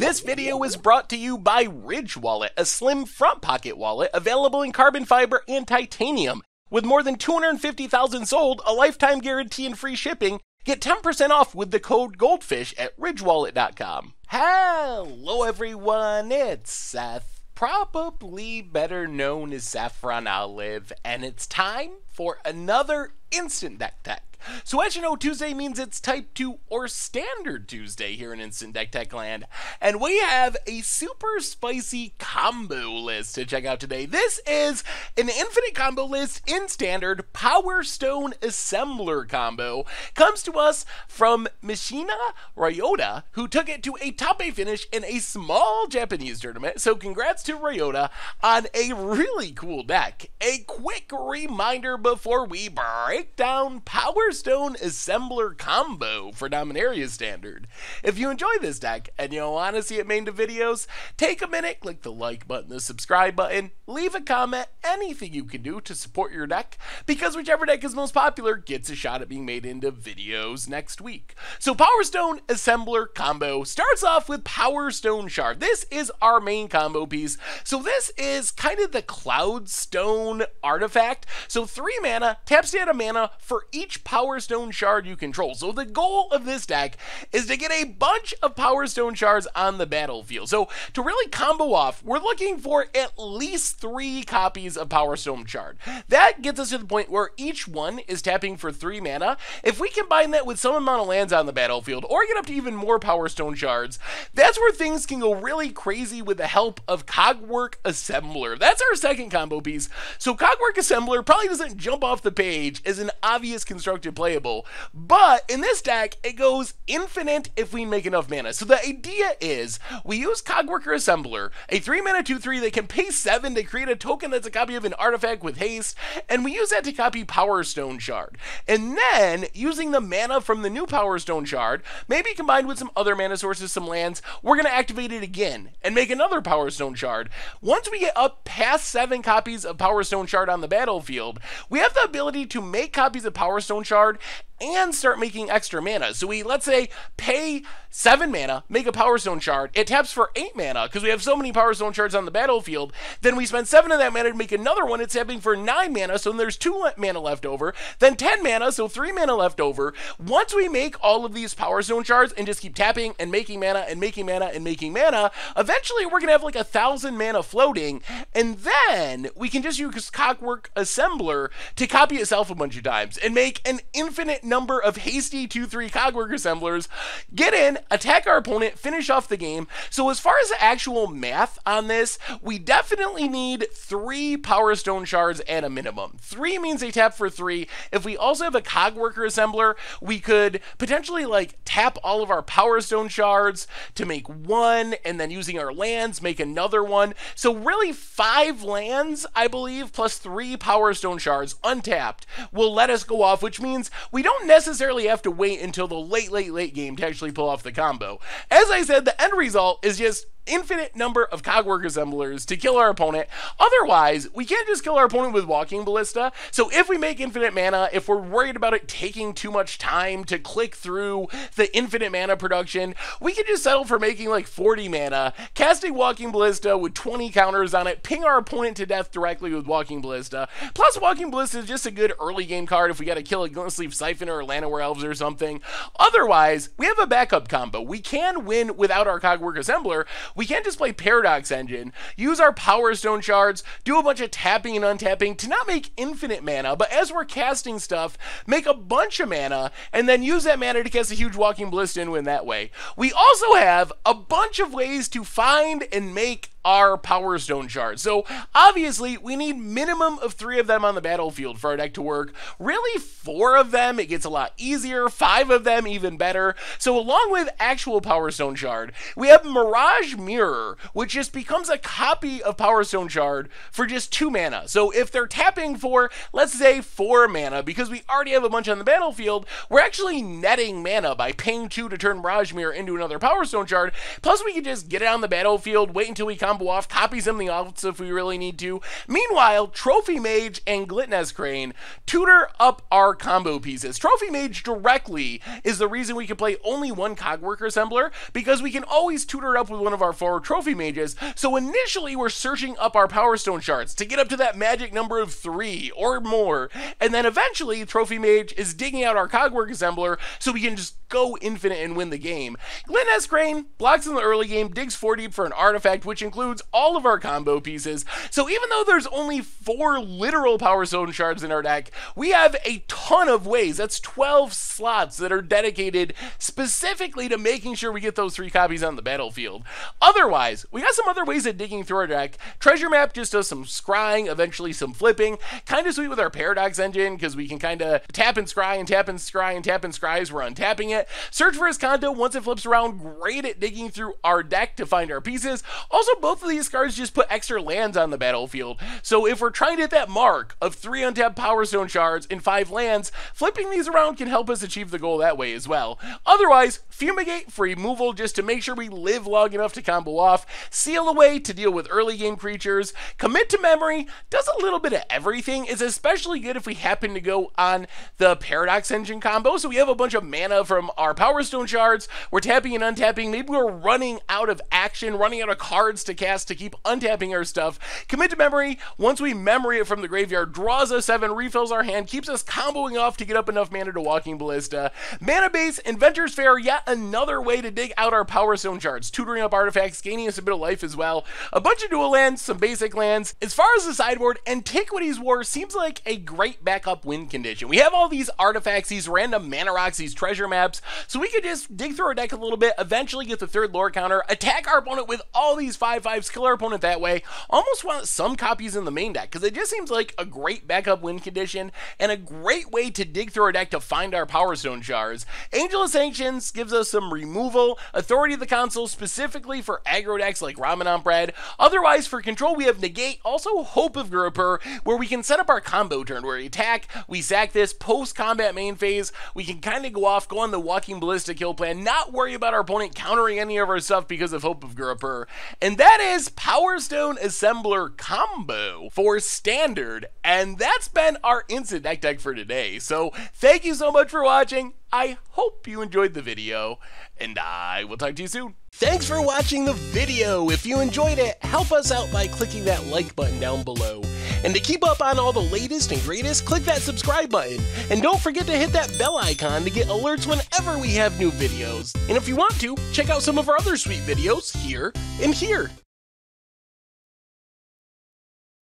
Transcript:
This video is brought to you by Ridge Wallet, a slim front pocket wallet available in carbon fiber and titanium. With more than 250,000 sold, a lifetime guarantee and free shipping, get 10% off with the code GOLDFISH at ridgewallet.com. Hello everyone, it's Seth, probably better known as Saffron Olive, and it's time for another Instant Deck Tech. So as you know, Tuesday means it's Type 2 or Standard Tuesday here in Instant Deck Tech land, and we have a super spicy combo list to check out today. This is an infinite combo list in Standard. Powerstone Assembler combo comes to us from Mishina Ryota, who took it to a top 8 finish in a small Japanese tournament, so congrats to Ryota on a really cool deck. A quick reminder before we break down Powerstone Assembler combo for Dominaria Standard. If you enjoy this deck and you want to see it made into videos, take a minute, click the like button, the subscribe button, leave a comment, anything you can do to support your deck, because whichever deck is most popular gets a shot at being made into videos next week. So Powerstone Assembler combo starts off with Powerstone Shard. This is our main combo piece. So this is kind of the Cloudstone artifact. So 3 mana, taps down a mana for each Powerstone Shard you control. So the goal of this deck is to get a bunch of Powerstone Shards on the battlefield. So to really combo off, we're looking for at least 3 copies of Powerstone Shard. That gets us to the point where each one is tapping for 3 mana. If we combine that with some amount of lands on the battlefield, or get up to even more Powerstone Shards, that's where things can go really crazy with the help of Cogwork Assembler. That's our second combo piece. So Cogwork Assembler probably doesn't jump off the page as an obvious constructed playable, but in this deck it goes infinite if we make enough mana. So the idea is we use Cogworker Assembler, a 3 mana 2/3 that can pay 7 to create a token that's a copy of an artifact with haste, and we use that to copy Powerstone Shard. And then using the mana from the new Powerstone Shard, maybe combined with some other mana sources, some lands, we're going to activate it again and make another Powerstone Shard. Once we get up past 7 copies of Powerstone Shard on the battlefield, we have the ability to make copies of Powerstone Shard and start making extra mana. So we, let's say, pay 7 mana, make a Powerstone Shard, it taps for 8 mana because we have so many Powerstone Shards on the battlefield, then we spend 7 of that mana to make another one, it's tapping for 9 mana, so then there's 2 mana left over, then 10 mana, so 3 mana left over. Once we make all of these Powerstone Shards and just keep tapping and making mana and making mana and making mana, eventually we're gonna have like 1,000 mana floating, and then we can just use Cogwork Assembler to copy itself a bunch of times and make an infinite number of hasty 2/3 Cogwork Assemblers, get in, attack our opponent, finish off the game. So as far as the actual math on this, we definitely need 3 Powerstone Shards at a minimum. 3 means they tap for 3. If we also have a Cogworker Assembler, we could potentially like tap all of our Powerstone Shards to make 1, and then using our lands make another one. So really 5 lands, I believe, plus 3 Powerstone Shards untapped will let us go off, which means we don't necessarily have to wait until the late game to actually pull off the combo. As I said, the end result is just infinite number of Cogwork Assemblers to kill our opponent. Otherwise, we can't just kill our opponent with Walking Ballista. So if we make infinite mana, if we're worried about it taking too much time to click through the infinite mana production, we can just settle for making like 40 mana, casting Walking Ballista with 20 counters on it, ping our opponent to death directly with Walking Ballista. Plus, Walking Ballista is just a good early game card if we got to kill a Glint-nest Siphoner or Llanowar Elves or something. Otherwise, we have a backup combo. We can win without our Cogwork Assembler. We can't just play Paradox Engine, use our Powerstone Shards, do a bunch of tapping and untapping to not make infinite mana, but as we're casting stuff, make a bunch of mana, and then use that mana to cast a huge Walking Ballista and win that way. We also have a bunch of ways to find and make our Powerstone Shards. So obviously we need minimum of 3 of them on the battlefield for our deck to work. Really 4 of them, it gets a lot easier. 5 of them, even better. So along with actual Powerstone Shard, we have Mirage Mirror, which just becomes a copy of Powerstone Shard for just 2 mana. So if they're tapping for, let's say, 4 mana, because we already have a bunch on the battlefield, we're actually netting mana by paying 2 to turn Mirage Mirror into another Powerstone Shard. Plus we can just get it on the battlefield, wait until we combo combo off, copy something else if we really need to. Meanwhile, Trophy Mage and Glint-nest Crane tutor up our combo pieces. Trophy Mage directly is the reason we can play only one Cogwork Assembler, because we can always tutor up with one of our 4 Trophy Mages. So initially we're searching up our Powerstone Shards to get up to that magic number of 3 or more, and then eventually Trophy Mage is digging out our Cogwork Assembler so we can just go infinite and win the game. Glint-nest Crane blocks in the early game, digs 4 deep for an artifact, which includes all of our combo pieces. So even though there's only 4 literal Powerstone Shards in our deck, we have a ton of ways. That's 12 slots that are dedicated specifically to making sure we get those 3 copies on the battlefield. Otherwise, we got some other ways of digging through our deck. Treasure Map just does some scrying, eventually some flipping. Kind of sweet with our Paradox engine, because we can kind of tap and scry and tap and scry and tap and scry as we're untapping it. Search for Escanto, once it flips around, great at digging through our deck to find our pieces. Also, both of these cards just put extra lands on the battlefield. So if we're trying to hit that mark of 3 untapped Powerstone Shards and 5 lands, flipping these around can help us achieve the goal that way as well. Otherwise, Fumigate for removal just to make sure we live long enough to combo off. Seal Away to deal with early game creatures. Commit to Memory does a little bit of everything. It's especially good if we happen to go on the Paradox engine combo. So we have a bunch of mana from our Powerstone Shards. We're tapping and untapping. Maybe we're running out of action, running out of cards to cast to keep untapping our stuff. Commit to Memory, once we memory it from the graveyard, draws us 7, refills our hand, keeps us comboing off to get up enough mana to Walking Ballista. Mana Base, Inventor's Fair, yet another way to dig out our Powerstone Shards, tutoring up artifacts, gaining us a bit of life as well. A bunch of dual lands, some basic lands. As far as the sideboard, Antiquities War seems like a great backup win condition. We have all these artifacts, these random mana rocks, these treasure maps, so we could just dig through our deck a little bit, eventually get the 3rd lore counter, attack our opponent with all these 5/5s, kill our opponent that way. Almost want some copies in the main deck, because it just seems like a great backup win condition and a great way to dig through our deck to find our Powerstone Shards. Angel of Sanctions gives us some removal, Authority of the Council specifically for aggro decks like Ramadan Bread. Otherwise, for control, we have Negate, also Hope of Gurupur, where we can set up our combo turn, where we attack, we sack this, post-combat main phase, we can kind of go off, go on the Walking Ballista kill plan, not worry about our opponent countering any of our stuff because of Hope of Gurupur. And that is Powerstone Assembler combo for Standard, and that's been our instant deck for today. So thank you so much for watching. I hope you enjoyed the video, and I will talk to you soon. Thanks for watching the video. If you enjoyed it, help us out by clicking that like button down below. And to keep up on all the latest and greatest, click that subscribe button. And don't forget to hit that bell icon to get alerts whenever we have new videos. And if you want to, check out some of our other sweet videos here and here.